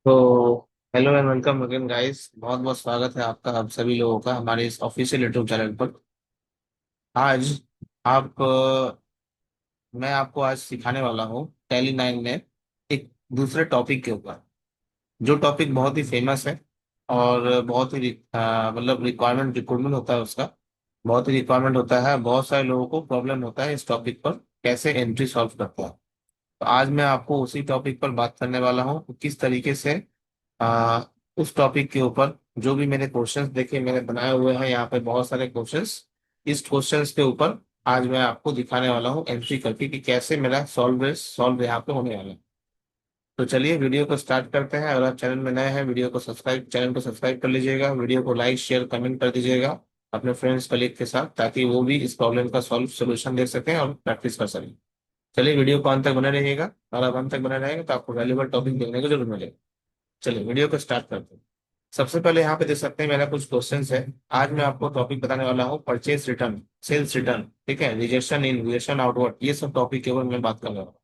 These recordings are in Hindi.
तो hello and welcome again guys. बहुत बहुत स्वागत है आपका, आप सभी लोगों का हमारे इस ऑफिशियल यूट्यूब चैनल पर। आज आप मैं आपको आज सिखाने वाला हूँ टैली 9 में एक दूसरे टॉपिक के ऊपर, जो टॉपिक बहुत ही फेमस है और बहुत ही मतलब रिक्वायरमेंट होता है उसका। बहुत ही रिक्वायरमेंट होता है, बहुत सारे लोगों को प्रॉब्लम होता है इस टॉपिक पर, कैसे एंट्री सॉल्व करता है। तो आज मैं आपको उसी टॉपिक पर बात करने वाला हूँ कि किस तरीके से आ, उस टॉपिक के ऊपर जो भी मैंने क्वेश्चंस देखे मैंने बनाए हुए हैं यहाँ पे बहुत सारे क्वेश्चंस। इस क्वेश्चंस के ऊपर आज मैं आपको दिखाने वाला हूँ एंट्री करके कि कैसे मेरा सॉल्व यहाँ पे होने वाला है। तो चलिए वीडियो को स्टार्ट करते हैं। अगर आप चैनल में नए हैं, चैनल को सब्सक्राइब कर लीजिएगा, वीडियो को लाइक शेयर कमेंट कर दीजिएगा अपने फ्रेंड्स कलीग के साथ, ताकि वो भी इस प्रॉब्लम का सॉल्व सोल्यूशन देख सकें और प्रैक्टिस कर सकें। चलिए वीडियो को अंत तक बने रहिएगा, और आप अंत तक बने रहेंगे तो आपको वैल्यूबल टॉपिक देखने को जरूर मिलेगा। चलिए वीडियो को स्टार्ट करते हैं। सबसे पहले यहाँ पे देख सकते हैं मेरा कुछ क्वेश्चंस है। आज मैं आपको टॉपिक बताने वाला हूँ परचेज रिटर्न, सेल्स रिटर्न, ठीक है, रिजेक्शन इन, रिजेक्शन आउटवर्ड, ये सब टॉपिक के ऊपर मैं बात करने वाला हूँ।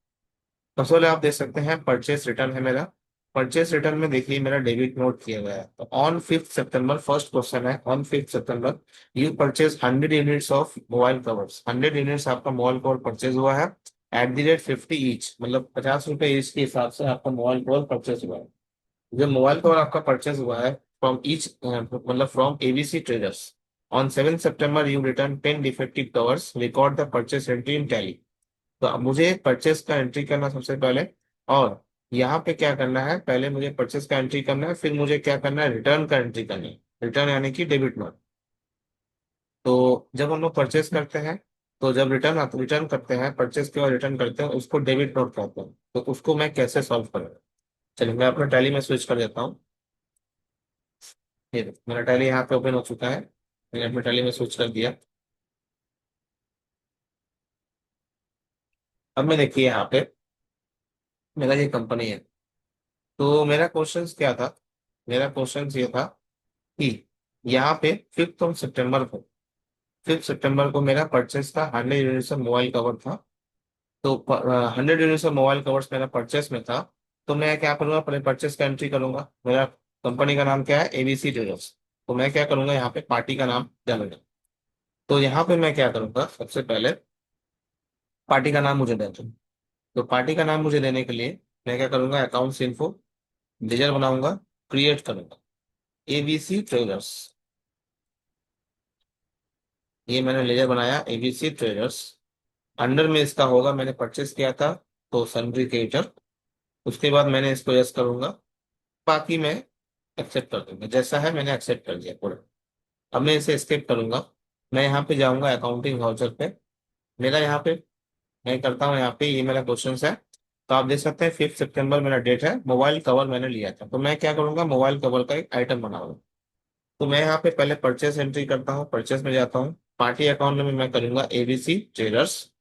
सबसे पहले आप देख सकते हैं परचेज रिटर्न है मेरा। परचेज रिटर्न में देखिए मेरा डेबिट नोट किया गया है। तो ऑन 5 सितंबर, फर्स्ट क्वेश्चन है, on 5 September you purchase 100 units of mobile covers. 100 units आपका मोबाइल कवर परचेज हुआ है एट द रेट 50 ईच, मतलब 50 रुपए ईच के हिसाब से आपका मोबाइल कवर परचेज हुआ है। जो मोबाइल कवर आपका परचेज हुआ है फ्रॉम ईच, मतलब from ABC traders, on 7 September you return 10 defective covers, record the purchase entry in tally. तो अब मुझे परचेस का एंट्री करना सबसे पहले, और यहाँ पे क्या करना है, पहले मुझे परचेस का एंट्री करना है, फिर मुझे क्या करना है, रिटर्न का एंट्री करनी है। रिटर्न यानी कि डेबिट नोट। तो जब हम लोग परचेस करते हैं, तो जब रिटर्न करते हैं, परचेस के बाद रिटर्न करते हैं, उसको डेबिट नोट कहते हैं। तो उसको मैं कैसे सॉल्व करूँगा, चलिए मैं अपना टैली में स्विच कर देता हूँ। ये देखो, मेरा टैली यहाँ पे ओपन हो चुका है, मैंने अपने टैली में स्विच कर दिया। अब मैं देखिए यहाँ पे मेरा ये कंपनी है। तो मेरा क्वेश्चन क्या था, मेरा क्वेश्चन ये था कि यहाँ पे 5 सितंबर को मेरा परचेस था, 100 यूनिट्स ऑफ मोबाइल कवर था। तो 100 यूनिट्स ऑफ मोबाइल कवर्स मेरा परचेस में था। तो मैं क्या करूंगा, पहले परचेस का एंट्री करूंगा। मेरा कंपनी का नाम क्या है, एबीसी ट्रेडर्स। तो मैं क्या करूंगा, यहाँ पे पार्टी का नाम डालूंगा। तो यहाँ पे मैं क्या करूंगा, सबसे पहले पार्टी का नाम मुझे दे दो। तो पार्टी का नाम मुझे देने के लिए मैं क्या करूंगा, अकाउंट्स इन्फो, लेजर बनाऊंगा, क्रिएट करूंगा, एबीसी ट्रेडर्स। ये मैंने लेजर बनाया, एबीसी ट्रेडर्स। अंडर में इसका होगा, मैंने परचेस किया था तो सन्ड्री क्रेडिटर। उसके बाद मैंने इसको यस करूंगा, बाकी मैं एक्सेप्ट कर दूंगा, जैसा है मैंने एक्सेप्ट कर दिया पूरा। अब मैं इसे एस्केप करूंगा, मैं यहाँ पे जाऊंगा अकाउंटिंग वाउचर पे। मेरा यहाँ पे मैं करता हूँ, यहाँ पे ये मेरा क्वेश्चन है। तो आप देख सकते हैं 5 सितंबर मेरा डेट है, मोबाइल कवर मैंने लिया था। तो मैं क्या करूंगा, मोबाइल कवर का एक आइटम बनाऊंगा। तो मैं यहाँ पे पहले परचेस एंट्री करता हूँ, परचेस में जाता हूँ, पार्टी अकाउंट में मैं करूंगा एबीसी ट्रेडर्स।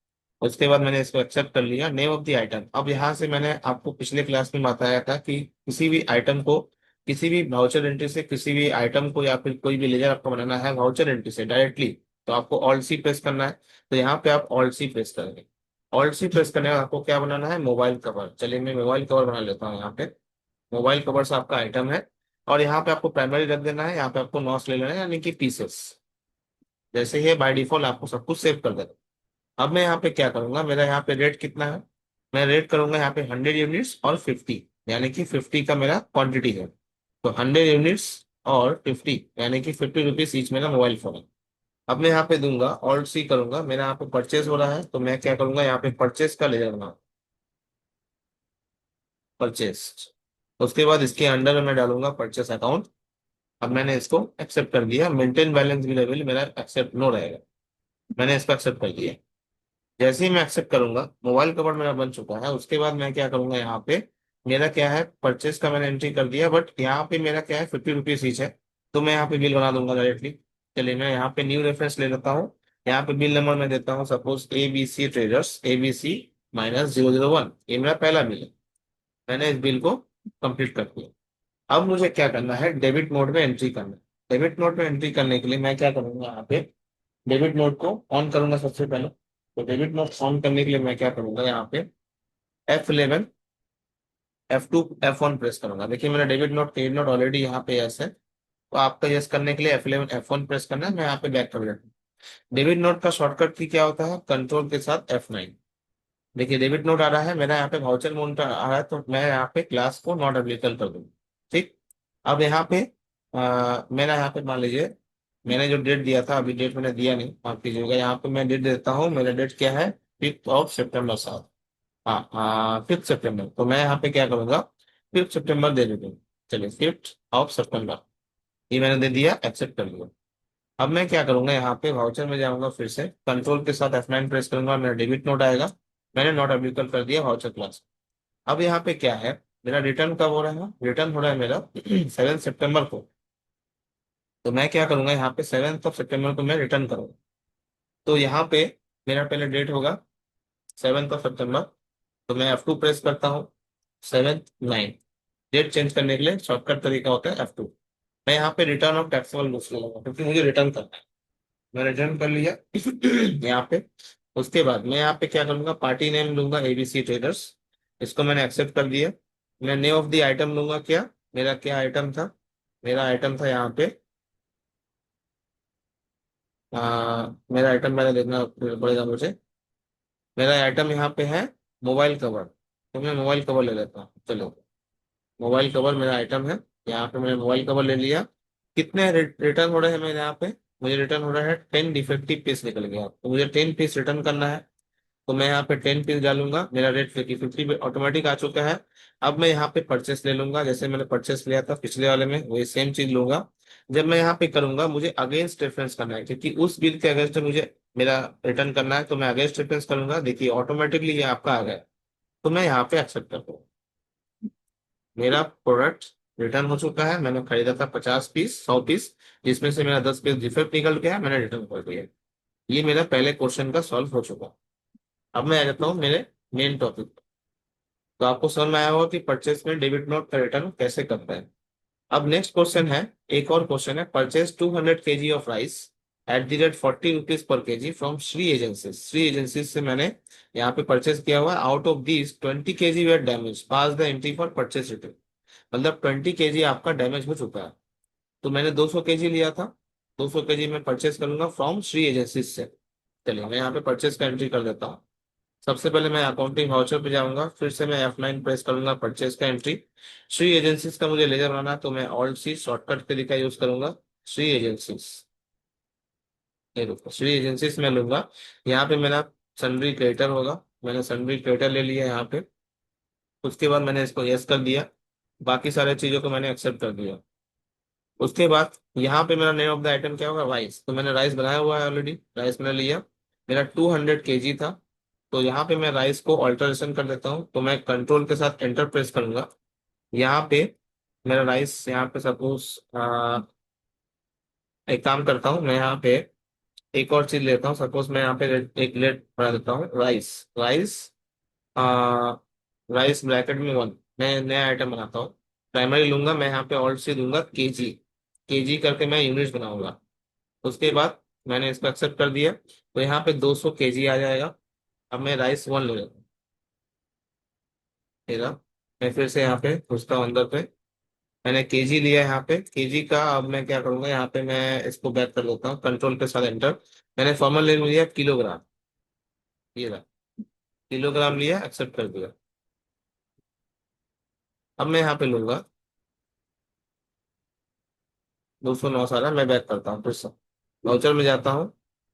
उसके बाद मैंने इसको एक्सेप्ट कर लिया, नेम ऑफ द आइटम। अब यहाँ से मैंने आपको पिछले क्लास में बताया था कि किसी भी आइटम को, किसी भी वाउचर एंट्री से किसी भी आइटम को या फिर कोई भी लेजर आपको बनाना है वाउचर एंट्री से डायरेक्टली, तो आपको ऑल्ट सी प्रेस करना है। तो यहाँ पे आप ऑल्ट सी प्रेस करेंगे। ऑल्ट सी प्रेस करने के बाद आपको क्या बनाना है, मोबाइल कवर। चलिए मैं मोबाइल कवर बना लेता हूँ यहाँ पे। मोबाइल कवर्स आपका आइटम है, और यहाँ पे आपको प्राइमरी रख देना है, यहाँ पे आपको नॉस ले लेना है, यानी कि पीसेस। जैसे ही बाय डिफॉल्ट आपको सब कुछ सेव कर देना। अब मैं यहाँ पे क्या करूंगा, मेरा यहाँ पे रेट कितना है, मैं रेट करूंगा यहाँ पे 100 यूनिट्स और 50, यानी कि 50 का मेरा क्वांटिटी है। तो 100 यूनिट्स और 50, यानी कि 50 रुपीज ईच मेरा मोबाइल फोन है। अब मैं यहाँ पे दूंगा ऑल्ट सी करूंगा, मेरा यहाँ पे परचेज हो रहा है, तो मैं क्या करूंगा, यहाँ पे परचेज का ले जाऊंगा, परचेज। उसके बाद इसके अंडर में मैं डालूंगा परचेस अकाउंट। अब मैंने इसको एक्सेप्ट कर दिया, मेंटेन बैलेंस भी लेवल मेरा एक्सेप्ट नो रहेगा। मैंने इसको एक्सेप्ट कर दिया। जैसे ही मैं एक्सेप्ट करूंगा, मोबाइल कवर मेरा बन चुका है। उसके बाद मैं क्या करूंगा, यहाँ पे मेरा क्या है, परचेस का मैंने एंट्री कर दिया, बट यहाँ पे मेरा क्या है, 50 रुपीज ईच है। तो मैं यहाँ पे बिल बना दूंगा डायरेक्टली। चलिए मैं यहाँ पे न्यू रेफरेंस ले लेता हूँ। यहाँ पे बिल नंबर मैं देता हूँ, सपोज ABC ट्रेडर्स ABC-001, ये मेरा पहला बिल है। मैंने इस बिल को कंप्लीट कर दिया। अब मुझे क्या करना है, डेबिट मोड में एंट्री करना है। डेबिट मोड में एंट्री करने के लिए मैं क्या करूंगा, यहाँ पे डेबिट मोड को ऑन करूंगा सबसे पहले। तो डेबिट मोड ऑन करने के लिए मैं क्या करूंगा, यहाँ पे F11, F1 प्रेस करूंगा। देखिए मेरा debit note credit note already यहाँ पे यस है, तो आपका यस करने के लिए F1 प्रेस करना है। मैं यहाँ पे बैक कर देता हूँ। डेबिट नोट का शॉर्टकट की क्या होता है, कंट्रोल के साथ F9। देखिए डेबिट नोट आ रहा है, मेरा यहाँ पे वाउचर मोड आ रहा है, तो मैं यहाँ पे क्लास को नॉट एप्लीकेबल कर दूंगा। ठीक। अब यहाँ पे मेरा यहाँ पे मान लीजिए मैंने जो डेट दिया था, अभी डेट मैंने दिया नहीं, माफ कीजिएगा। यहाँ पे मैं डेट देता हूँ, मेरा डेट क्या है, 5 सितंबर साहब। हाँ हाँ, 5 सितंबर। तो मैं यहाँ पे क्या करूंगा, 5 सितंबर दे देता हूँ। चलिए 5 सितंबर, ये मैंने दे दिया, एक्सेप्ट कर लिया। अब मैं क्या करूंगा, यहाँ पे वाउचर में जाऊंगा, फिर से कंट्रोल के साथ F9 प्रेस करूंगा, मेरा डेबिट नोट आएगा। मैंने नॉट एप्लीकेबल कर दिया वाउचर क्लास। अब यहाँ पे क्या है, मेरा रिटर्न कब हो रहा है, रिटर्न हो रहा है मेरा 7 सितंबर को। तो मैं क्या करूंगा, यहाँ पे 7 सितंबर को मैं रिटर्न करूंगा। तो यहाँ पे मेरा पहले डेट होगा 7 सितंबर, तो मैं F2 प्रेस करता हूँ। 7/9, डेट चेंज करने के लिए शॉर्टकट तरीका होता है F2। मैं यहाँ पे रिटर्न ऑफ टैक्सेबल गुड्स लूंगा, क्योंकि मुझे रिटर्न करना है। मैं रिटर्न कर लिया यहाँ पे। उसके बाद मैं यहाँ पे क्या करूंगा, पार्टी नेम लूंगा ABC ट्रेडर्स, इसको मैंने एक्सेप्ट कर दिया। मैं नेम ऑफ द आइटम लूंगा, क्या मेरा क्या आइटम था, मेरा आइटम था यहाँ पे मेरा आइटम मैंने देखना पड़ेगा मुझे। मेरा आइटम यहाँ पे है मोबाइल कवर, तो मैं मोबाइल कवर ले लेता हूँ। चलो, मोबाइल कवर मेरा आइटम है। यहाँ पे मैंने मोबाइल कवर ले लिया। कितने रिटर्न हो रहे हैं मेरे यहाँ पे, मुझे रिटर्न हो रहा है 10 डिफेक्टिव पीस निकल गया, तो मुझे 10 पीस रिटर्न करना है। तो मैं यहाँ पे 10 पीस डालूंगा, मेरा रेट 50 ऑटोमेटिक आ चुका है। अब मैं यहाँ पे परचेस ले लूंगा, जैसे मैंने परचेस लिया था पिछले वाले में, वही सेम चीज लूंगा। जब मैं यहाँ पे करूंगा, मुझे अगेंस्ट रेफरेंस करना है, क्योंकि उस बिल के अगेंस्ट मुझे मेरा रिटर्न करना है, तो मैं अगेंस्ट रेफरेंस करूंगा। देखिए ऑटोमेटिकली ये आपका आ गया, तो मैं यहाँ पे एक्सेप्ट कर दूंगा। मेरा प्रोडक्ट रिटर्न हो चुका है। मैंने खरीदा था 50 पीस, 100 पीस, जिसमें से मेरा 10 पीस डिफेक्ट निकल गया, मैंने रिटर्न कर दिया। ये मेरा पहले क्वेश्चन का सॉल्व हो चुका। अब मैं आ जाता हूँ मेरे मेन टॉपिक। तो आपको समझ में आया होगा कि परचेस में डेबिट नोट का रिटर्न कैसे करते हैं। अब नेक्स्ट क्वेश्चन है, एक और क्वेश्चन है, purchase 200 kg of rice at the rate 40 rupees per KG from Shri agency. Shri agency से मैंने यहाँ पे परचेस किया हुआ। Out of these 20 kg were damage, pass the entry for purchase return. मतलब 20 kg आपका डैमेज हो चुका है। तो मैंने 200 kg लिया था, 200 kg में परचेस करूंगा फ्रॉम श्री एजेंसी से। चलिए मैं यहाँ पे परचेस का एंट्री कर देता हूँ। सबसे पहले मैं अकाउंटिंग वाउचर पे जाऊंगा, फिर से मैं F9 प्रेस करूंगा, परचेस का एंट्री। श्री एजेंसीज का मुझे लेजर बनाना है, तो मैं ऑल्ट सी शॉर्टकट तरीका यूज करूंगा। श्री एजेंसीज, ये रुको, श्री एजेंसीज में लूंगा। यहाँ पे मेरा सन्ड्री क्रेडिटर होगा, मैंने सन्ड्री क्रेडिटर ले लिया यहाँ पे। उसके बाद मैंने इसको यस कर दिया, बाकी सारे चीजों को मैंने एक्सेप्ट कर दिया। उसके बाद यहाँ पे मेरा नेम ऑफ द आइटम क्या होगा, राइस। तो मैंने राइस बनाया हुआ है ऑलरेडी, राइस मैंने लिया। मेरा 200 kg था, तो यहाँ पे मैं राइस को ऑल्टरेशन कर देता हूँ। तो मैं कंट्रोल के साथ एंटर प्रेस करूंगा। यहाँ पे मेरा राइस, यहाँ पे सपोज एक काम करता हूँ, मैं यहाँ पे एक और चीज लेता हूँ। सपोज मैं यहाँ पे एक लेट बना देता हूँ, राइस। राइस आ, राइस ब्रैकेट में 1, मैं नया आइटम बनाता हूँ। प्राइमरी लूंगा, मैं यहाँ पे ऑल्ट से दूंगा केजी, केजी करके मैं यूनिट बनाऊंगा। उसके बाद मैंने इसको एक्सेप्ट कर दिया, तो यहाँ पे 200 kg आ जाएगा। अब मैं राइस 1 ले लेता हूँ, मेरा, मैं फिर से यहाँ पे घुसता हूँ अंदर पे। मैंने केजी लिया यहाँ पे, केजी का। अब मैं क्या करूंगा, यहाँ पे मैं इसको बैक कर लेता हूँ, कंट्रोल के साथ एंटर। मैंने फॉर्मल ले लिया किलोग्राम, ये रहा, किलोग्राम लिया, एक्सेप्ट कर दिया। अब मैं यहाँ पे लूंगा 209 सारा, मैं बैक करता हूँ फिर से, वाउचर में जाता हूँ।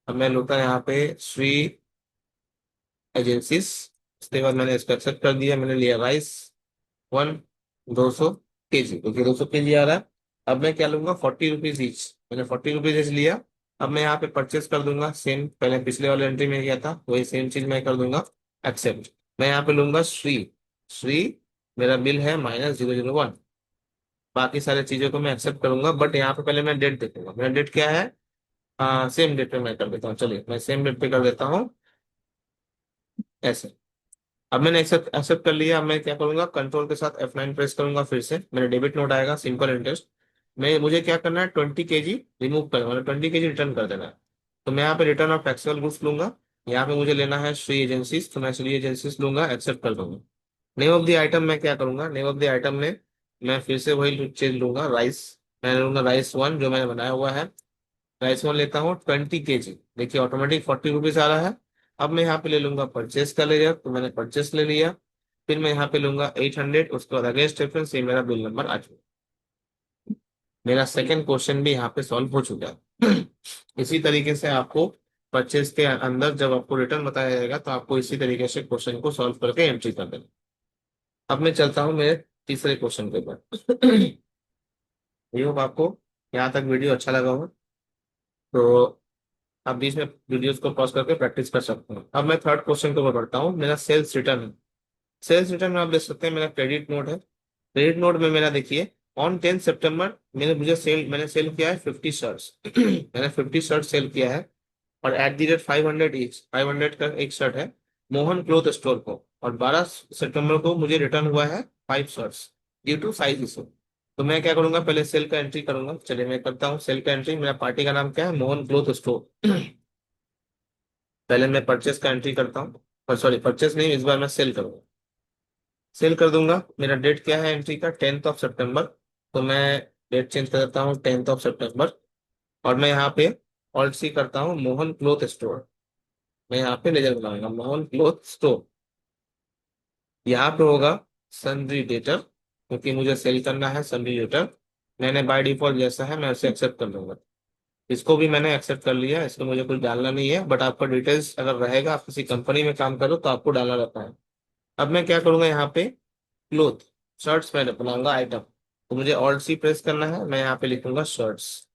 अब मैं लूटा यहाँ पे श्री एजेंसीज। उसके बाद मैंने इसको एक्सेप्ट कर दिया, मैंने लिया राइस 1, 200 kg, क्योंकि 200 kg आ रहा है। अब मैं क्या लूंगा, 40 रुपीज ईच, मैंने 40 रुपीज ईच लिया। अब मैं यहाँ पे परचेस कर दूंगा, सेम पहले पिछले वाले एंट्री में किया था वही सेम चीज मैं कर दूंगा, एक्सेप्ट। मैं यहाँ पे लूंगा श्री, श्री, मेरा बिल है -001। बाकी सारी चीजों को मैं एक्सेप्ट करूंगा, बट यहाँ पे पहले मैं डेट देखूंगा, मेरा डेट क्या है, सेम डेट पे मैं कर देता हूँ। चलिए मैं सेम डेट पे कर देता हूँ, ऐसे। अब मैंने एक्सेप्ट एक्सेप्ट कर लिया। अब मैं क्या करूंगा, कंट्रोल के साथ F9 प्रेस करूंगा, फिर से मेरा डेबिट नोट आएगा, सिंपल इंटरेस्ट। मैं मुझे क्या करना है, 20 kg रिमूव करना, मतलब 20 kg रिटर्न कर देना है। तो मैं यहाँ पे रिटर्न ऑफ टैक्सेबल गुड्स लूंगा। यहाँ पे मुझे लेना है श्री एजेंसीज, तो मैं श्री एजेंसीज लूंगा, एक्सेप्ट कर दूंगा। नेम ऑफ द आइटम मैं क्या करूंगा, नेम ऑफ द आइटम में मैं फिर से वही चीज लूंगा, राइस। मैं लूंगा राइस वन जो मैंने बनाया हुआ है। राइस वन लेता हूँ 20 kg। देखिए ऑटोमेटिक 40 रुपीज आ रहा है। अब मैं यहाँ पे ले लूंगा परचेस का लेयर, तो मैंने परचेस ले लिया। फिर मैं यहाँ पे लूंगा 800, उसके बाद अगेंस्ट रेफरेंस, ये मेरा बिल नंबर आ चुका। मेरा सेकंड क्वेश्चन भी यहाँ पे सॉल्व हो चुका है। इसी तरीके से आपको परचेस के अंदर जब आपको रिटर्न बताया जाएगा तो आपको इसी तरीके से क्वेश्चन को सॉल्व करके एंट्री कर देना। अब मैं चलता हूँ मेरे तीसरे क्वेश्चन के ऊपर। ये होप आपको यहाँ तक वीडियो अच्छा लगा हो, तो आप बीच में वीडियोस को पॉज करके प्रैक्टिस कर सकते हैं। अब मैं थर्ड क्वेश्चन के ऊपर बढ़ता हूँ, मेरा सेल्स रिटर्न है। सेल्स रिटर्न में आप देख सकते हैं मेरा क्रेडिट नोट है। क्रेडिट नोट में मेरा देखिए ऑन 10 सितंबर मैंने सेल किया है 50 शर्ट्स। मैंने 50 शर्ट सेल किया है। और एट दी रेट 500 ईच, 500 का एक शर्ट है मोहन क्लोथ स्टोर को। और 12 सितंबर को मुझे रिटर्न हुआ है 5 shirts due to size issue. तो मैं क्या करूंगा, पहले सेल का एंट्री करूंगा। चलिए मैं करता हूँ सेल का एंट्री। मेरा पार्टी का नाम क्या है, मोहन क्लोथ स्टोर। पहले मैं परचेस का एंट्री करता हूँ, पर सॉरी परचेस नहीं, इस बार मैं सेल करूंगा। सेल कर दूंगा। मेरा डेट क्या है एंट्री का, 10 सितंबर। तो मैं डेट चेंज कर देता हूँ 10 सितंबर। और मैं यहाँ पे ऑल्ट सी करता हूँ मोहन क्लोथ स्टोर। मैं यहाँ पे लेजर बनाऊंगा मोहन क्लोथ स्टोर। यहाँ पे होगा सन्ड्री डेटर, क्योंकि मुझे सेल करना है सन्ड्री डेटर। मैंने बाय डिफॉल्ट जैसा है मैं उसे एक्सेप्ट कर लूंगा। इसको भी मैंने एक्सेप्ट कर लिया, इसको मुझे कुछ डालना नहीं है, बट आपका डिटेल्स अगर रहेगा, आप किसी कंपनी में काम करो तो आपको डालना रहता है। अब मैं क्या करूंगा, यहाँ पे क्लोथ शर्ट्स में बनाऊंगा आइटम। तो मुझे ऑल्ट सी प्रेस करना है, मैं यहाँ पे लिखूंगा शर्ट्स।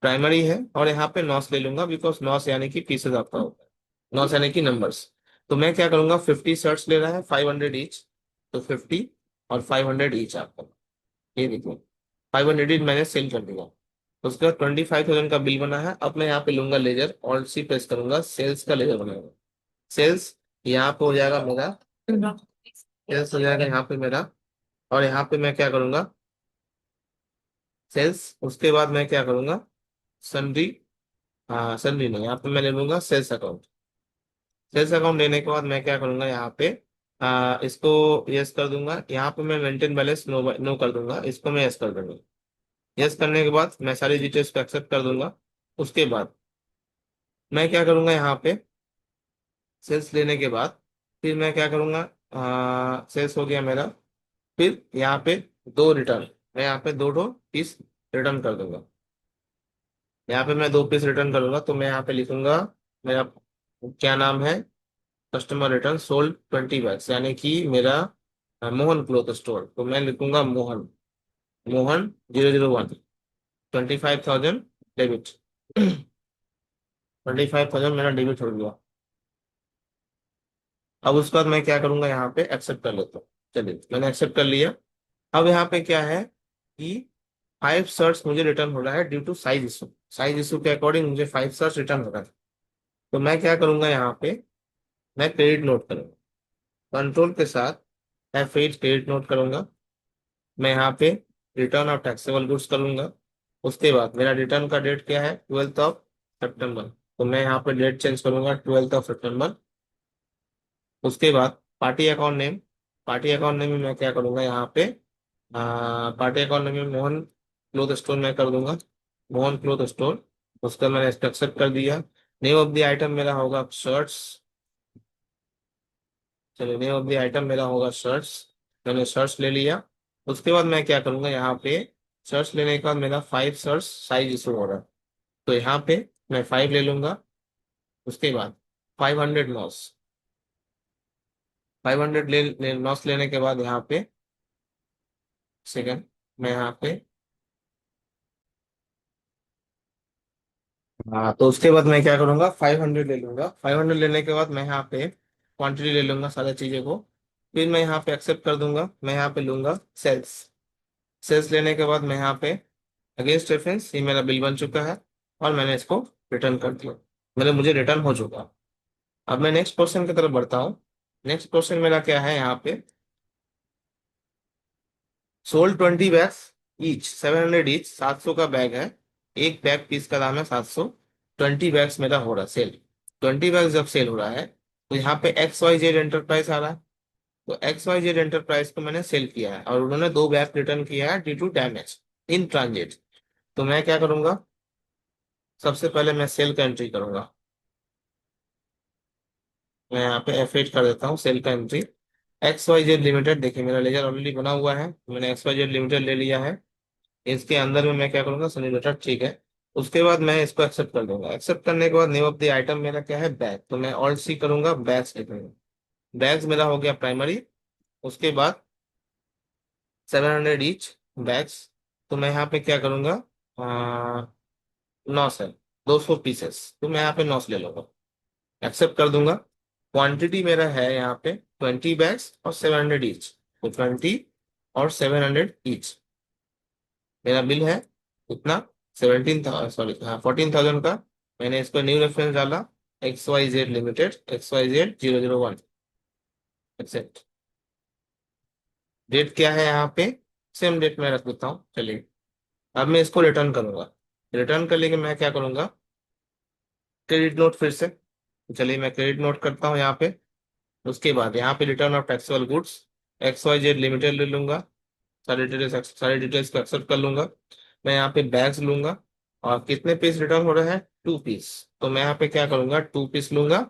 प्राइमरी है, और यहाँ पे नॉस ले लूंगा, बिकॉज नॉस यानी कि पीसेज आपका होता है, नॉस यानी कि नंबर्स। तो मैं क्या करूंगा, 50 शर्ट्स ले रहा है 500 ईच। तो 50 और 500 ईच आपका, ये देखो 500 ईच मैंने सेल कर दिया। उसके बाद 25,000 का बिल बना है। अब मैं यहाँ पे लूंगा लेजर, ऑल्ट सी प्रेस करूंगा, सेल्स का लेजर बनाऊंगा। सेल्स यहाँ पे हो जाएगा मेरा, सेल्स हो जाएगा यहाँ पे मेरा। और यहाँ पे मैं क्या करूंगा, सेल्स। उसके बाद मैं क्या करूंगा, सन्ड्री। हाँ सन्ड्री नहीं, यहाँ पे मैं ले लूंगा सेल्स अकाउंट। सेल्स अकाउंट लेने के बाद मैं क्या करूंगा, यहाँ पे इसको यस कर दूंगा। यहाँ पे मैं मेंटेन बैलेंस नो नो कर दूंगा, इसको मैं यस कर दूंगा। यस करने के बाद मैं सारी डिटेल्स को एक्सेप्ट कर दूंगा। उसके बाद मैं क्या करूंगा, यहाँ पे सेल्स लेने के बाद फिर मैं क्या करूंगा, सेल्स हो गया मेरा। फिर यहाँ पे दो रिटर्न, मैं यहाँ पे दो पीस रिटर्न कर दूंगा। यहाँ पे मैं दो पीस रिटर्न करूंगा, तो मैं यहाँ पे लिखूंगा मेरा क्या नाम है, कस्टमर रिटर्न सोल्ड 20 बैग्स, यानी कि मेरा मोहन क्लोथ स्टोर। तो मैं लिखूंगा मोहन, मोहन 001, 25,000 डेबिट। 25,000 मेरा डेबिट हो गया। अब उसके बाद मैं क्या करूंगा, यहाँ पे एक्सेप्ट कर लेता हूँ। चलिए मैंने एक्सेप्ट कर लिया। अब यहाँ पे क्या है कि 5 शर्ट्स मुझे रिटर्न हो रहा है due to size issue. Size issue के अकॉर्डिंग मुझे 5 शर्ट्स रिटर्न हो रहा है। तो मैं क्या करूंगा, यहाँ पे मैं क्रेडिट नोट करूंगा, कंट्रोल के साथ F8 क्रेडिट नोट करूंगा। मैं यहाँ पे रिटर्न ऑफ टैक्सेबल गुड्स करूंगा। उसके बाद मेरा रिटर्न का डेट क्या है, 12 सितंबर। तो मैं यहाँ पे डेट चेंज करूंगा 12 सितंबर। उसके बाद party account name, party account name में मैं क्या करूंगा, यहाँ पे पार्टी अकाउंट नेम में मोहन क्लोथ स्टोर मैं कर दूंगा, मोहन क्लोथ स्टोर। उसका मैंने एक्सेप्ट कर दिया। नेम ऑफ द आइटम मेरा होगा शर्ट्स। चलिए नेम ऑफ द आइटम मेरा होगा शर्ट्स। मैंने शर्ट्स ले लिया। उसके बाद मैं क्या करूंगा, यहाँ पे शर्ट्स लेने के बाद मेरा 5 शर्ट्स साइज इशू हो रहा है। तो यहाँ पे मैं 5 ले लूंगा। उसके बाद 500 लॉस, 500 लॉस लेने के बाद यहाँ पे सेकंड, मैं यहाँ पे हाँ, तो उसके बाद मैं क्या करूंगा, 500 ले लूंगा। 500 लेने के बाद मैं यहाँ पे क्वांटिटी ले लूंगा सारी चीज़ों को। फिर मैं यहाँ पे एक्सेप्ट कर दूंगा, मैं यहाँ पे लूंगा सेल्स। सेल्स लेने के बाद मैं यहाँ पे अगेंस्ट रेफरेंस, ये मेरा बिल बन चुका है और मैंने इसको रिटर्न कर दिया। मुझे रिटर्न हो चुका। अब मैं नेक्स्ट क्वेश्चन की तरफ बढ़ता हूँ। नेक्स्ट क्वेश्चन मेरा क्या है, यहाँ पे सोल्ड 20 बैग्स ईच, 700 ईच, 700 का बैग है। एक बैग पीस का दाम है 700। 20 बैग्स मेरा हो रहा है सेल। 20 बैग जब सेल हो रहा है तो यहाँ पे XYZ एंटरप्राइज आ रहा है। तो एक्स वाई जेड एंटरप्राइज को मैंने सेल किया है और उन्होंने दो बैग रिटर्न किया है due to damage in transit. तो मैं क्या करूंगा, सबसे पहले मैं सेल का एंट्री करूंगा। मैं यहाँ पे F8 कर देता हूँ, सेल का entry. X Y Z limited, देखिए मेरा लेजर ऑलरेडी बना हुआ है, मैंने एक्स वाई जेड लिमिटेड ले लिया है। इसके अंदर में मैं क्या करूंगा, सनी लेटर, ठीक है। उसके बाद मैं इसको एक्सेप्ट कर दूंगा। एक्सेप्ट करने के बाद नेम ऑफ द आइटम मेरा क्या है, बैग, तो मैं ऑल्ट सी करूंगा, बैग्स लिखूंगा। बैग्स मेरा हो गया प्राइमरी। उसके बाद 700 ईच बैग्स। तो मैं यहाँ पे क्या करूंगा, 9 से 200 पीसेस, तो मैं यहाँ पे 9 ले लूंगा। एक्सेप्ट कर दूंगा। क्वांटिटी मेरा है यहाँ पे 20 बैग्स और 700 ईच, तो 20 और 700 ईच। मेरा बिल है कितना, 17, सॉरी, हाँ, 14,000 का। मैंने इसको न्यू रेफरेंस डाला, XYZ Limited, XYZ 001। Accept. Date क्या है यहाँ पे, सेम डेट में रख देता हूँ, चलिए। अब मैं इसको रिटर्न करूंगा। रिटर्न कर लेके मैं क्या करूंगा, क्रेडिट नोट फिर से। चलिए मैं क्रेडिट नोट करता हूँ यहाँ पे। उसके बाद यहाँ पे return of taxable goods, XYZ Limited ले लूंगा। सारी डिटेल्स को एक्सेप्ट कर लूंगा। मैं यहाँ पे बैग्स लूंगा। और कितने पीस रिटर्न हो रहे हैं, 2 पीस। तो मैं यहाँ पे क्या करूंगा, 2 पीस लूंगा।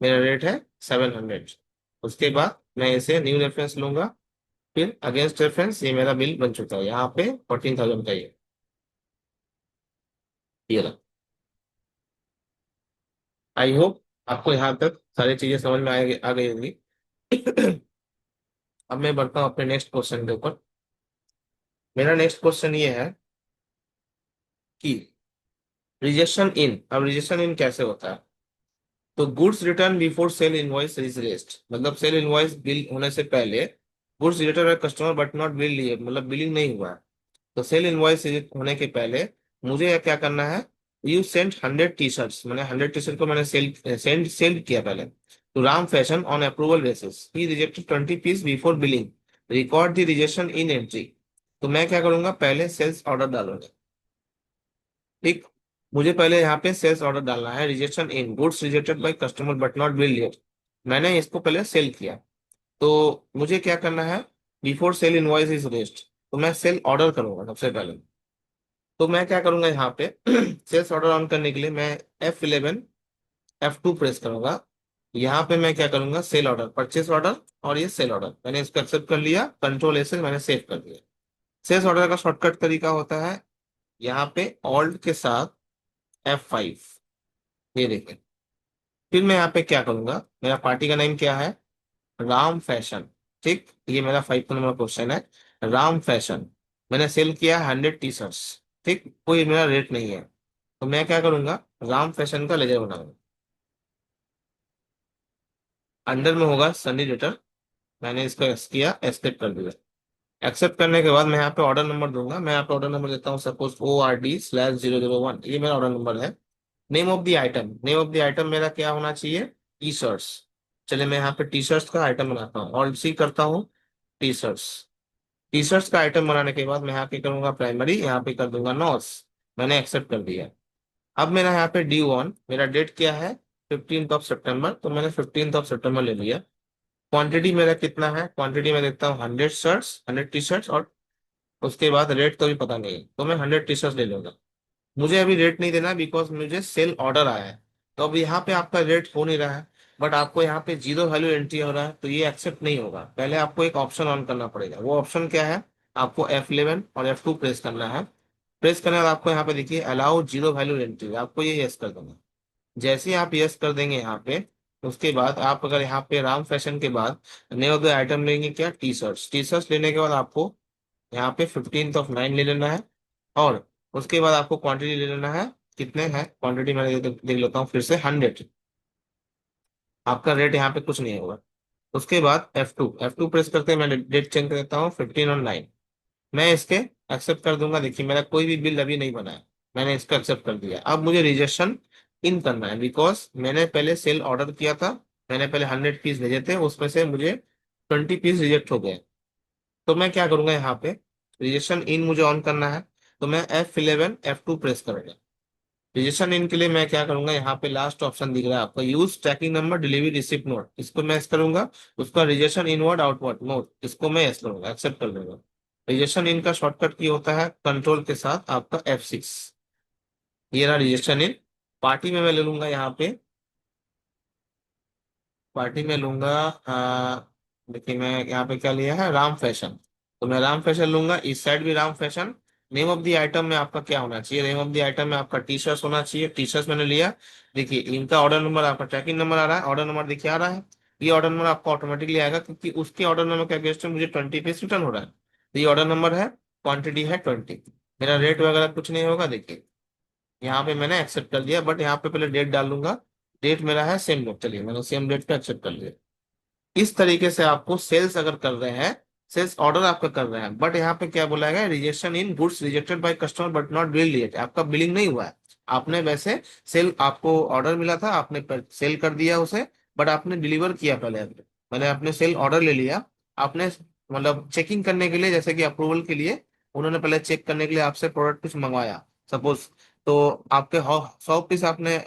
मेरा रेट है 700। उसके बाद मैं इसे न्यू रेफरेंस लूंगा। फिर अगेंस्ट रेफरेंस ये मेरा बिल बन चुका है यहाँ पे 14,000 का ये रहा। आई होप आपको यहाँ तक सारी चीजें समझ में आ गई होंगी। अब मैं बढ़ता हूँ अपने नेक्स्ट क्वेश्चन के ऊपर। मेरा नेक्स्ट क्वेश्चन ये है कि रिजेक्शन इन, अब रिजेक्शन इन कैसे होता है। तो goods return before sale invoice is raised, मतलब सेल इनवॉइस बिल होने से पहले goods return by customer but not bill लिए, मतलब बिलिंग नहीं हुआ है। तो सेल इनवॉइस होने के पहले मुझे यह क्या करना है, यू सेंड 100 टी शर्ट्स, मैंने 100 टी शर्ट को मैंने सेंड किया पहले तो Ram fashion on approval basis ही rejected 20 piece before billing, record the rejection in entry. तो मैं क्या करूंगा, पहले सेल्स ऑर्डर डालूंगा। ठीक। मुझे पहले यहाँ पे सेल्स ऑर्डर डालना है, rejection in goods rejected by customer but not bill yet. मैंने इसको पहले सेल किया। तो मुझे क्या करना है, before sale invoice is raised, तो मैं सेल ऑर्डर करूंगा सबसे पहले। तो मैं क्या करूंगा यहाँ पे सेल्स ऑर्डर ऑन करने के लिए मैं F11 F2 प्रेस करूंगा। यहाँ पे मैं क्या करूंगा, सेल ऑर्डर, परचेस ऑर्डर, और ये सेल ऑर्डर मैंने इसको एक्सेप्ट कर लिया, कंट्रोल ए से मैंने सेव कर दिया। सेल्स ऑर्डर का शॉर्टकट तरीका होता है यहाँ पे ऑल्ट के साथ F5, ये देखें। फिर मैं यहाँ पे क्या करूंगा, मेरा पार्टी का नेम क्या है, राम फैशन। ठीक, ये मेरा 5 नंबर क्वेश्चन है। राम फैशन, मैंने सेल किया 100 टी शर्ट्स। ठीक, कोई मेरा रेट नहीं है। तो मैं क्या करूंगा, राम फैशन का लेजर बनाऊंगा। अंडर में होगा सनी रिटर्न, मैंने इसको किया, एक्सेप्ट कर दिया। एक्सेप्ट करने के बाद मैं यहाँ पे ऑर्डर नंबर दूंगा। मैं यहाँ पे ऑर्डर नंबर देता हूँ, सपोज ORD/001, ये मेरा ऑर्डर नंबर है। Name of the item, name of the item मेरा क्या होना चाहिए, टी शर्ट्स। चलिए मैं यहाँ पे टी शर्ट्स का आइटम बनाता हूँ, ऑल्ट सी करता हूँ, टी शर्ट्स। टी शर्ट्स का आइटम बनाने के बाद मैं यहाँ पे करूंगा प्राइमरी, यहाँ पे कर दूंगा नॉस। मैंने एक्सेप्ट कर दिया। अब मेरा यहाँ पे ड्यू ऑन, मेरा डेट क्या है, 15 सितंबर, तो मैंने 15 सितंबर ले लिया। क्वांटिटी मेरा कितना है, क्वांटिटी में देखता हूँ 100 शर्ट्स, 100 टी शर्ट्स, और उसके बाद रेट तो भी पता नहीं है, तो मैं 100 टी शर्ट्स ले लूंगा। मुझे अभी रेट नहीं देना बिकॉज मुझे सेल ऑर्डर आया है। तो अब यहाँ पे आपका रेट हो नहीं रहा है, बट आपको यहाँ पे जीरो वैल्यू एंट्री हो रहा है, तो ये एक्सेप्ट नहीं होगा। पहले आपको एक ऑप्शन ऑन करना पड़ेगा, वो ऑप्शन क्या है, आपको F11 और F2 प्रेस करना है। प्रेस करने के बाद आपको यहाँ पे देखिए अलाउ जीरो वैल्यू एंट्री, आपको ये यस कर देना। जैसे ही आप यस कर देंगे यहाँ पे, उसके बाद आप अगर यहाँ पे राम फैशन के बाद नेम ऑफ द आइटम लेंगे क्या, टी शर्ट्स। टी शर्ट्स लेने के बाद आपको यहाँ पे 15/9 ले लेना है। और उसके बाद आपको क्वांटिटी ले लेना है, कितने हैं क्वांटिटी, मैंने देख लेता हूँ फिर से, 100। आपका रेट यहाँ पे कुछ नहीं होगा। उसके बाद F2 प्रेस करते हैं, मैं डेट चेंज कर देता हूँ 15/9। मैं इसके एक्सेप्ट कर दूंगा। देखिए मेरा कोई भी बिल अभी नहीं बना है, मैंने इसको एक्सेप्ट कर दिया। अब मुझे रिजेक्शन इन करना है, बिकॉज मैंने पहले सेल ऑर्डर किया था, मैंने पहले 100 पीस भेजे थे, उसमें से मुझे 20 पीस रिजेक्ट हो गए। तो मैं क्या करूंगा, यहाँ पे रिजेक्शन इन मुझे ऑन करना है, तो मैं F11 F2 प्रेस करूंगा। रजिस्ट्रेशन इन के लिए मैं क्या करूंगा, यहाँ पे लास्ट ऑप्शन दिख रहा है आपका, use tracking number delivery receipt note, इसको मैं यस करूंगा। उसका रजिस्ट्रेशन इनवर्ड आउटवर्ड नोट, इसको मैं यस करूंगा, एक्सेप्ट कर लूंगा। रजिस्ट्रेशन इन का शॉर्टकट की होता है कंट्रोल के साथ आपका F6। ये रहा रजिस्ट्रेशन इन। पार्टी में मैं ले लूंगा यहाँ पे, पार्टी में लूंगा देखिए मैं यहाँ पे क्या लिया है, राम फैशन। तो मैं राम फैशन लूंगा, इस साइड भी Ram fashion. Name of the item में आपका क्या होना चाहिए, नेम ऑफ द आइटम में आपका टी शर्ट होना चाहिए, टी शर्ट मैंने लिया। देखिए इनका ऑर्डर नंबर, आपका ट्रैकिंग नंबर आ रहा है, ऑर्डर नंबर देखिए आ रहा है। ये ऑर्डर नंबर आपका ऑटोमेटिकली आएगा, क्योंकि उसके ऑर्डर नंबर के अगेंस्ट में मुझे 20 पीस रिटर्न हो रहा है। तो ये ऑर्डर नंबर है, क्वांटिटी है 20। मेरा रेट वगैरह कुछ नहीं होगा, देखिए यहाँ पे मैंने एक्सेप्ट कर दिया, बट यहाँ पे पहले डेट डाल लूंगा। डेट मेरा है सेम डेट, चलिए मैंने सेम डेट पे एक्सेप्ट कर लिया। इस तरीके से आपको सेल्स अगर कर रहे हैं, सेल्स ऑर्डर आपका कर रहे हैं, बट यहाँ पे क्या बोला गया, rejection in goods rejected by customer but not build yet, आपका बिलिंग नहीं हुआ है। आपने वैसे सेल, आपको ऑर्डर मिला था, आपने सेल कर दिया उसे, बट आपने डिलीवर किया पहले, मैंने आपने सेल ऑर्डर ले लिया। आपने मतलब चेकिंग करने के लिए, जैसे कि अप्रूवल के लिए उन्होंने पहले चेक करने के लिए आपसे प्रोडक्ट कुछ मंगवाया सपोज, तो आपके 100 पीस आपने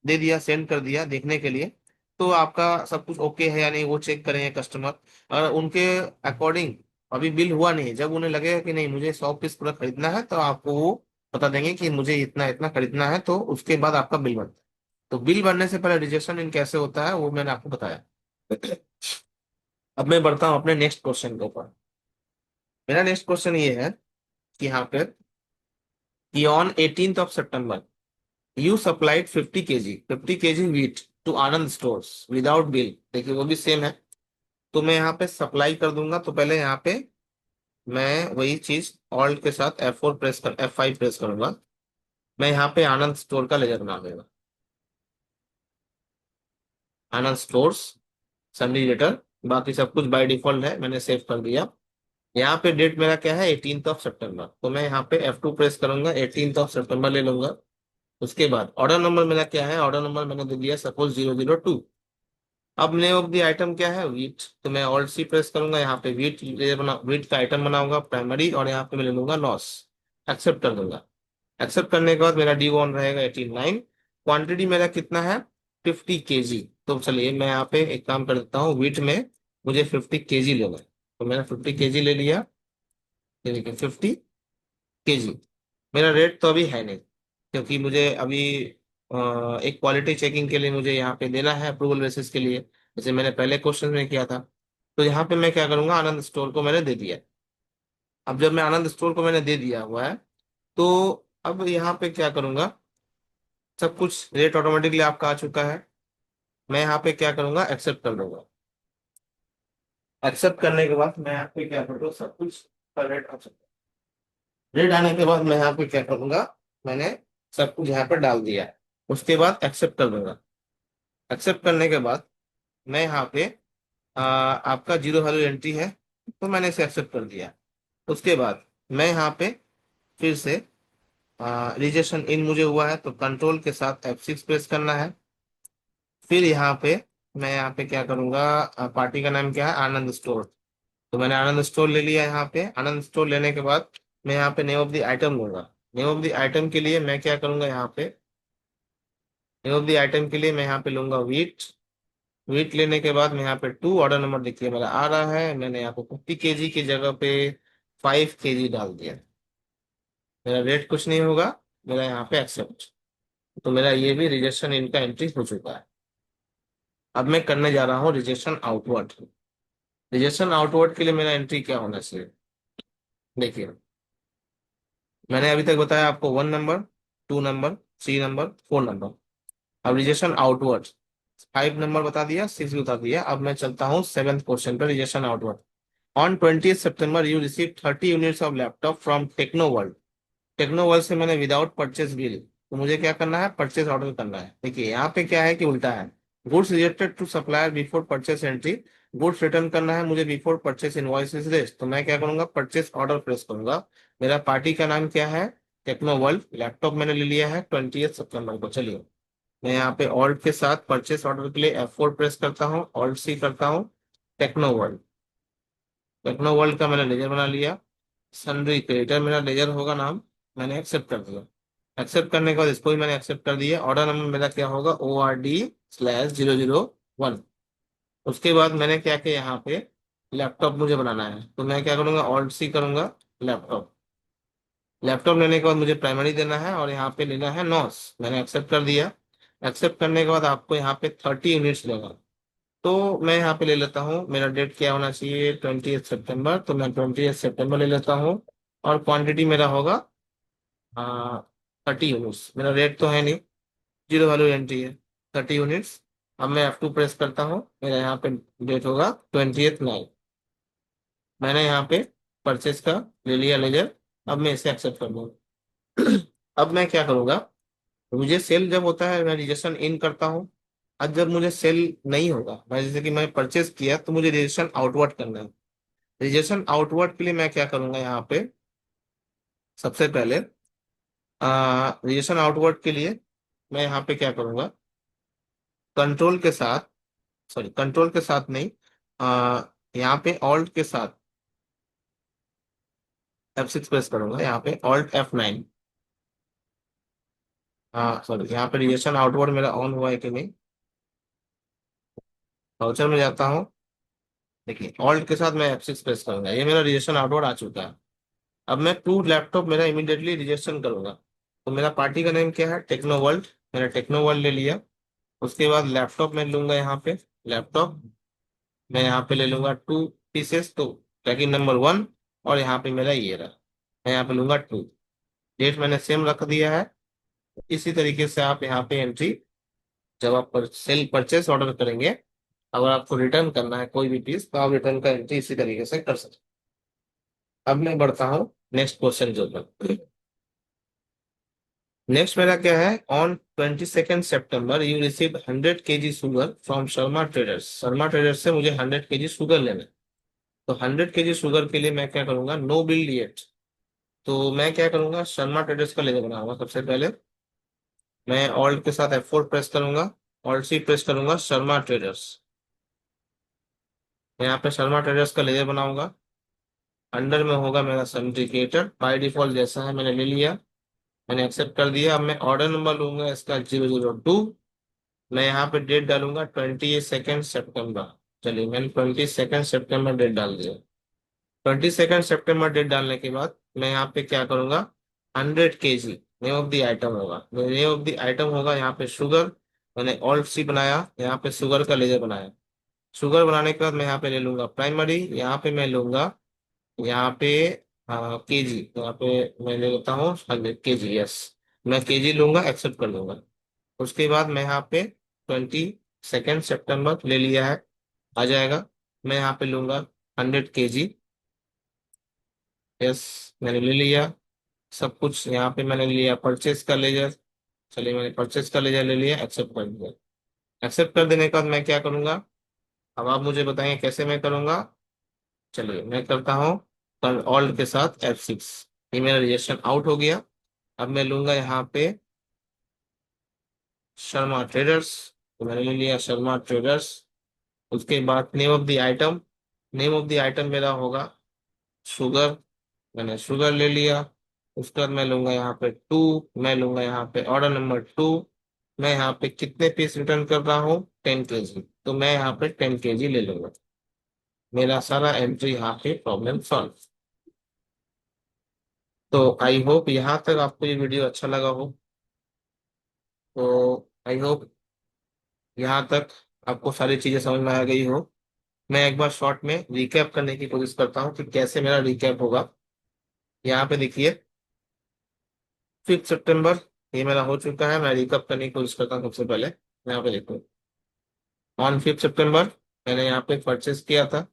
दे दिया, सेंड कर दिया देखने के लिए। तो आपका सब कुछ ओके है या नहीं वो चेक करेंगे कस्टमर। अगर उनके अकॉर्डिंग अभी बिल हुआ नहीं, जब उन्हें लगेगा कि नहीं मुझे 100 पीस पूरा खरीदना है, तो आपको वो बता देंगे कि मुझे इतना इतना खरीदना है, तो उसके बाद आपका बिल बनता है। तो बिल बनने से पहले रिजेक्शन इन कैसे होता है वो मैंने आपको बताया। अब मैं बढ़ता हूँ अपने नेक्स्ट क्वेश्चन के ऊपर। मेरा नेक्स्ट क्वेश्चन ये है कि यहाँ पे कि on 18th of September you supplied 50 kg wheat to Anand stores without bill, देखिए वो भी सेम है। तो मैं यहाँ पे सप्लाई कर दूंगा, तो पहले यहाँ पे मैं वही चीज ऑल्ट के साथ F5 प्रेस करूंगा। मैं यहाँ पे आनंद स्टोर का लेजर बना दूंगा, आनंद स्टोर्स सन्नी लेटर। बाकी सब कुछ बाय डिफॉल्ट है, मैंने सेव कर दिया। यहाँ पे डेट मेरा क्या है, 18th of September, तो मैं यहाँ पे F2 प्रेस करूंगा, 18th of September ले लूंगा। उसके बाद ऑर्डर नंबर मेरा क्या है, ऑर्डर नंबर मैंने दे दिया सपोज 002। अब नेम ऑफ द आइटम क्या है, वीट, तो मैं ऑल्ट सी प्रेस करूंगा, यहाँ पे वीट बना, वीट का आइटम बनाऊंगा प्राइमरी, और यहाँ पे मैं ले लूंगा लॉस, एक्सेप्ट कर दूंगा। एक्सेप्ट करने के बाद मेरा डी वन रहेगा 89। क्वांटिटी मेरा कितना है, 50 kg। तो चलिए मैं यहाँ पे एक काम कर देता हूँ, वीट में मुझे 50 kg लेना है, तो मैंने 50 kg ले लिया। ये देखिए 50 kg। मेरा रेट तो अभी है नहीं, क्योंकि मुझे अभी एक क्वालिटी चेकिंग के लिए मुझे यहाँ पे देना है अप्रूवल बेसिस के लिए, जैसे मैंने पहले क्वेश्चन में किया था। तो यहाँ पे मैं क्या करूंगा, आनंद स्टोर को मैंने दे दिया। अब जब मैं आनंद स्टोर को मैंने दे दिया हुआ है, तो अब यहाँ पे क्या करूंगा, सब कुछ रेट ऑटोमेटिकली आपका आ चुका है। मैं यहाँ पे क्या करूंगा, एक्सेप्ट कर दूंगा। एक्सेप्ट करने के बाद मैं यहाँ पे क्या करूँगा, सब कुछ का रेट आ चुका है। रेट आने के बाद मैं यहाँ पे क्या करूंगा, मैंने सब कुछ यहाँ पे डाल दिया है। उसके बाद एक्सेप्ट कर दूंगा। एक्सेप्ट करने के बाद मैं यहाँ पे आपका जीरो वैल्यू एंट्री है, तो मैंने इसे एक्सेप्ट कर दिया। उसके बाद मैं यहाँ पे फिर से रिजेक्शन इन मुझे हुआ है, तो कंट्रोल के साथ F6 प्रेस करना है। फिर यहाँ पे मैं यहाँ पे क्या करूंगा, पार्टी का नाम क्या है, आनंद स्टोर। तो मैंने आनंद स्टोर ले लिया। यहाँ पे आनंद स्टोर लेने के बाद मैं यहाँ पे नेम ऑफ द आइटम लूंगा। नेम ऑफ द आइटम के लिए मैं क्या करूंगा, यहाँ पे नेम ऑफ द आइटम के लिए मैं यहाँ पे लूंगा वीट। वीट लेने के बाद मैं यहाँ पे टू, ऑर्डर नंबर देखिए मेरा आ रहा है, मैंने यहाँ पे 50 kg की जगह पे 5 kg डाल दिया। मेरा रेट कुछ नहीं होगा, मेरा यहाँ पे एक्सेप्ट। तो मेरा ये भी रिजेक्शन इनका एंट्री हो चुका है। अब मैं करने जा रहा हूँ रिजेक्शन आउटवर्ड। रिजेक्शन आउटवर्ड के लिए मेरा एंट्री क्या होना चाहिए, देखिए मैंने अभी तक बताया आपको 1 नंबर, 2 नंबर, 3 नंबर, 4 नंबर। अब रिजेक्शन आउटवर्ड 5 नंबर बता दिया, 6 भी बता दिया। अब मैं चलता हूँ सेवेंथ क्वेश्चन पर, rejection outward. On 20th September you receive 30 units of laptop from Technoworld. Technoworld से मैंने विदाउट परचेज बिल, तो मुझे क्या करना है, परचेज ऑर्डर करना है। देखिए यहाँ पे क्या है कि उल्टा है, goods rejected to supplier before purchase entry. Goods return करना है मुझे before purchase invoice is raised, तो मैं क्या करूंगा, परचेज ऑर्डर प्रेस करूंगा। मेरा पार्टी का नाम क्या है, टेक्नोवर्ल्ड। लैपटॉप मैंने ले लिया है 20th September को। चलिए मैं यहाँ पे ऑल्ट के साथ परचेस ऑर्डर के लिए F4 प्रेस करता हूँ, ऑल्ट सी करता हूँ, टेक्नोवर्ल्ड। टेक्नोवर्ल्ड का मैंने लेजर बना लिया। सनरी क्रिएटर मेरा लेजर होगा नाम, मैंने एक्सेप्ट कर दिया। एक्सेप्ट करने के बाद इसको भी मैंने एक्सेप्ट कर दिया। ऑर्डर नंबर मेरा क्या होगा, ORD/001। उसके बाद मैंने क्या किया, यहाँ पे लैपटॉप मुझे बनाना है, तो मैं क्या करूंगा, Alt+C करूंगा, लैपटॉप। लैपटॉप लेने के बाद मुझे प्राइमरी देना है और यहाँ पे लेना है नॉस। मैंने एक्सेप्ट कर दिया। एक्सेप्ट करने के बाद आपको यहाँ पे 30 यूनिट्स लेगा। तो मैं यहाँ पे ले लेता हूँ, मेरा डेट क्या होना चाहिए, 20 सितंबर, तो मैं 20 सितंबर ले लेता हूँ। और क्वांटिटी मेरा होगा 30 यूनिट्स। मेरा रेट तो है नहीं, जीरो वैल्यू एंट्री है, 30 यूनिट्स। अब मैं F2 प्रेस करता हूँ, मेरा यहाँ पे डेट होगा 20th 9। मैंने यहाँ पे परचेस का ले लिया लेजर। अब मैं इसे एक्सेप्ट कर दूंगा। अब मैं क्या करूंगा, मुझे सेल जब होता है मैं रजिस्ट्रेशन इन करता हूँ। अब जब मुझे सेल नहीं होगा, मैं जैसे कि मैं परचेस किया तो मुझे रजिस्ट्रेशन आउटवर्ड करना है। रजिस्ट्रेशन आउटवर्ड के लिए मैं क्या करूंगा, यहाँ पे सबसे पहले रजिस्ट्रेशन आउटवर्ड के लिए मैं यहाँ पे क्या करूंगा, कंट्रोल के साथ, सॉरी कंट्रोल के साथ नहीं, यहाँ पे ऑल्ट के साथ F6 प्रेस करूंगा, यहाँ पे Alt F9। हाँ सॉरी, यहाँ पे रजिस्ट्रेशन आउटवर्ड मेरा ऑन हुआ है कि नहीं। वाउचर में जाता हूँ, देखिए ऑल्ट के साथ मैं F6 प्रेस करूंगा, ये मेरा रजिस्ट्रेशन आउटवर्ड आ चुका है। अब मैं टू लैपटॉप मेरा इमीडिएटली रजिस्ट्रेशन करूंगा। तो मेरा पार्टी का नेम क्या है, टेक्नो वर्ल्ड। मैंने टेक्नो वर्ल्ड ले लिया। उसके बाद लैपटॉप मैं लूंगा, यहाँ पे लैपटॉप मैं यहाँ पे ले लूंगा 2 पीसेस, तो ट्रैकिंग नंबर 1। और यहाँ पे मेरा ये रहा, मैं यहाँ पे लूंगा 2। डेट मैंने सेम रख दिया है। इसी तरीके से आप यहाँ पे एंट्री, जब आप सेल परचेस ऑर्डर करेंगे, अगर आपको रिटर्न करना है कोई भी पीस, तो आप रिटर्न का एंट्री इसी तरीके से कर सकते हैं। अब मैं बढ़ता हूँ नेक्स्ट क्वेश्चन जो पर। नेक्स्ट मेरा क्या है, on 22 September you receive 100 kg sugar from Sharma traders. Sharma traders से मुझे 100 kg शुगर लेना है। तो 100 kg शुगर के लिए मैं क्या करूंगा, नो बिल येट। तो मैं क्या करूंगा, शर्मा ट्रेडर्स का लेजर बनाऊंगा। सबसे पहले मैं ऑल्ट के साथ F4 प्रेस करूंगा, Alt+C प्रेस करूंगा, शर्मा ट्रेडर्स। मैं यहाँ पे शर्मा ट्रेडर्स का लेजर बनाऊंगा। अंडर में होगा मेरा सर्टिफिकेटर, बाय डिफॉल्ट जैसा है मैंने ले लिया। मैंने एक्सेप्ट कर दिया। अब मैं ऑर्डर नंबर लूंगा इसका 002। मैं यहाँ पे डेट डालूंगा 22 सितंबर। चलिए मैंने 22 सितंबर डेट डाल दिया। 22 सितंबर डेट डालने के बाद मैं यहाँ पे क्या करूंगा, 100 kg name of the item होगा। नेम ऑफ द आइटम होगा यहाँ पे शुगर। मैंने Alt+C बनाया, यहाँ पे शुगर का लेजर बनाया। शुगर बनाने के बाद मैं यहाँ पे ले लूंगा प्राइमरी। यहाँ पे मैं लूंगा, यहाँ पे केजी, यहाँ पे मैं ले लेता हूँ 100 kg, यस। मैं केजी लूंगा, एक्सेप्ट कर लूंगा। उसके बाद मैं यहाँ पे 22 सितंबर ले लिया है, आ जाएगा। मैं यहाँ पे लूंगा 100 kg, यस मैंने ले लिया। सब कुछ यहाँ पे मैंने लिया, परचेस का लेजर। चलिए मैंने परचेस का लेजर ले लिया, एक्सेप्ट कर दिया। एक्सेप्ट कर देने के बाद मैं क्या करूंगा, अब आप मुझे बताएंगे कैसे मैं करूंगा। चलिए मैं करता हूँ ऑल्ट के साथ F6। ये मेरा रजिस्ट्रेशन आउट हो गया। अब मैं लूंगा यहाँ पे शर्मा ट्रेडर्स। तो मैंने ले लिया शर्मा ट्रेडर्स। उसके बाद name of the item, name of the item मेरा होगा शुगर। मैंने शुगर ले लिया। उसके बाद मैं लूंगा यहाँ पे 2। मैं लूंगा यहाँ पे ऑर्डर नंबर 2। मैं यहाँ पे कितने पीस रिटर्न कर रहा हूँ, 10 kg, तो मैं यहाँ पे 10 kg ले लूंगा। मेरा सारा एंट्री यहाँ पे प्रॉब्लम सॉल्व। तो आई होप यहाँ तक आपको ये वीडियो अच्छा लगा हो। तो आई होप यहाँ तक आपको सारी चीजें समझ में आ गई हो। मैं एक बार शॉर्ट में रिकैप करने की कोशिश करता हूँ कि कैसे मेरा रिकैप होगा। यहाँ पे देखिए 5 सितंबर ये मेरा हो चुका है। मैं रिकैप करने की कोशिश करता हूँ। सबसे पहले यहाँ पे देखो, ऑन 5 सितंबर मैंने यहाँ पे परचेस किया था।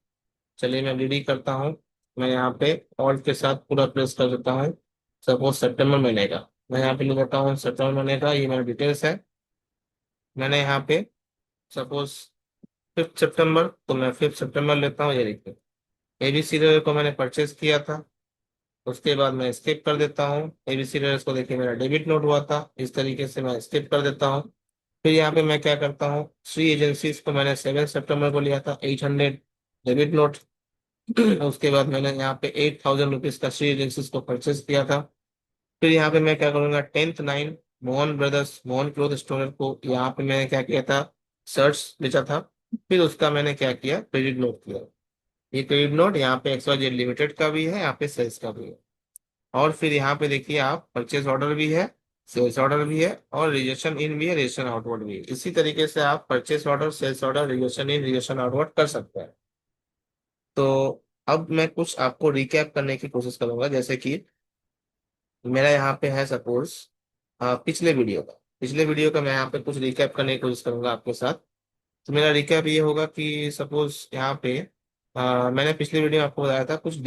चलिए मैं डीडी करता हूँ। मैं यहाँ पे ऑल्ट के साथ पूरा प्रेस कर देता हूँ। सपोज सितंबर महीने का, मैं यहाँ पे लिख देता हूँ सितंबर महीने का, ये मेरा डिटेल्स है। मैंने यहाँ पे सपोज 5 सितंबर, तो मैं 5 सितंबर लेता हूँ, ये देखिए ABC रेलर को मैंने परचेस किया था। उसके बाद मैं स्किप कर देता हूँ। ABC रेलर्स को देखिए मेरा डेबिट नोट हुआ था, इस तरीके से मैं स्किप कर देता हूँ। फिर यहाँ पे मैं क्या करता हूँ, श्री एजेंसीज को मैंने 7 सितंबर को लिया था, 800 डेबिट नोट। उसके बाद मैंने यहाँ पे 8,000 रुपीज का श्री एजेंसीज को परचेस किया था। फिर यहाँ पे मैं क्या करूंगा, 10th 9 Mohan brothers Mohan cloth store को यहाँ पे मैंने क्या किया था, सर्च बेचा था। फिर उसका मैंने क्या किया, क्रेडिट नोट किया। ये क्रेडिट नोट यहाँ पे XYZ लिमिटेड का भी है, यहाँ पे सेल्स का भी है। और फिर यहाँ पे देखिए आप, परचेज ऑर्डर भी है, सेल्स ऑर्डर भी है, और रिजेक्शन इन भी है, रिजेक्शन आउटवर्ड भी है। इसी तरीके से आप purchase order, sales order, rejection in, rejection outward कर सकते हैं। तो अब मैं कुछ आपको रिकैप करने की कोशिश करूंगा, जैसे कि मेरा यहाँ पे है सपोज पिछले वीडियो का मैं यहाँ पे कुछ रिकैप करने की कोशिश करूंगा आपके साथ। तो मेरा रिकैप ये होगा कि सपोज यहाँ पे मैंने पिछले वीडियो में आपको बताया था कुछ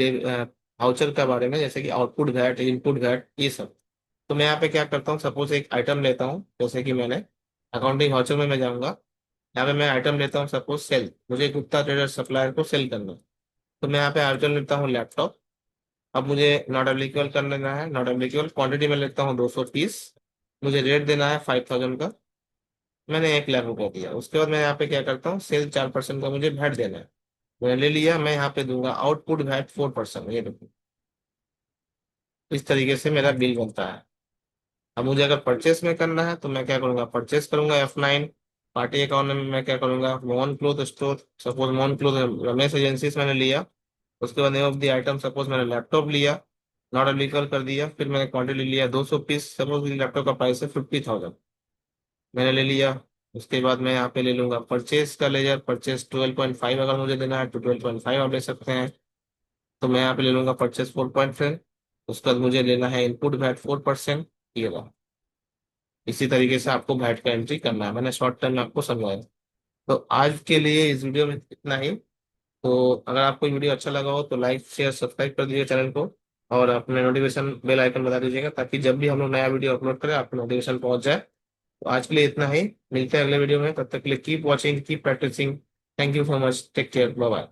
वाउचर के बारे में, जैसे कि आउटपुट वैट, इनपुट वैट, ये सब। तो मैं यहाँ पे क्या करता हूँ, सपोज एक आइटम लेता हूँ, जैसे कि मैंने अकाउंटिंग वाउचर में मैं जाऊंगा। यहाँ पे मैं आइटम लेता हूँ, सपोज सेल, मुझे गुप्ता ट्रेडर सप्लायर को सेल करना है। तो मैं यहाँ पे आइटम लेता हूँ लैपटॉप। अब मुझे नॉट एप्लीकेबल कर लेना है, नॉट एप्लीकेबल क्वांटिटी में लेता हूँ 200 पीस। मुझे रेट देना है 5,000 का। मैंने 1 लाख रुपया दिया। उसके बाद मैं यहाँ पे क्या करता हूँ, सेल 4% का मुझे वैट देना है। मैंने ले लिया, मैं यहाँ पे दूंगा आउटपुट वैट 4%, ये देखो। इस तरीके से मेरा बिल बनता है। अब मुझे अगर परचेस में करना है तो मैं क्या करूंगा, परचेस करूंगा F9। पार्टी अकाउंट में मैं क्या करूंगा, Mohan cloth store, suppose Mohan cloth Ramesh agency मैंने लिया। उसके बाद name of the item, suppose मैंने लैपटॉप लिया, नॉट अप्लीकेबल कर दिया। फिर मैंने क्वांटिटी लिया 200 पीस, सपोज लैपटॉप का प्राइस है 50,000, मैंने ले लिया। उसके बाद मैं यहाँ पे ले लूंगा परचेज का लेजर, परचेज 12.5 अगर मुझे देना है तो 12.5 आप ले सकते हैं। तो मैं यहाँ पे ले लूंगा परचेज 4.5। उसके बाद मुझे लेना है इनपुट वैट 4%, ये रहा। इसी तरीके से आपको वैट का एंट्री करना है, मैंने शॉर्ट टर्म में आपको समझाया। तो आज के लिए इस वीडियो में इतना ही। तो अगर आपको वीडियो अच्छा लगा हो तो लाइक शेयर सब्सक्राइब कर दीजिए चैनल को। और अपने नोटिफिकेशन बेल आइकन बता दीजिएगा, ताकि जब भी हम लोग नया वीडियो अपलोड करें आपको नोटिफिकेशन पहुंच जाए। तो आज के लिए इतना ही, मिलते हैं अगले वीडियो में। तब तक के लिए keep watching, keep practising. Thank you so much, take care, bye bye.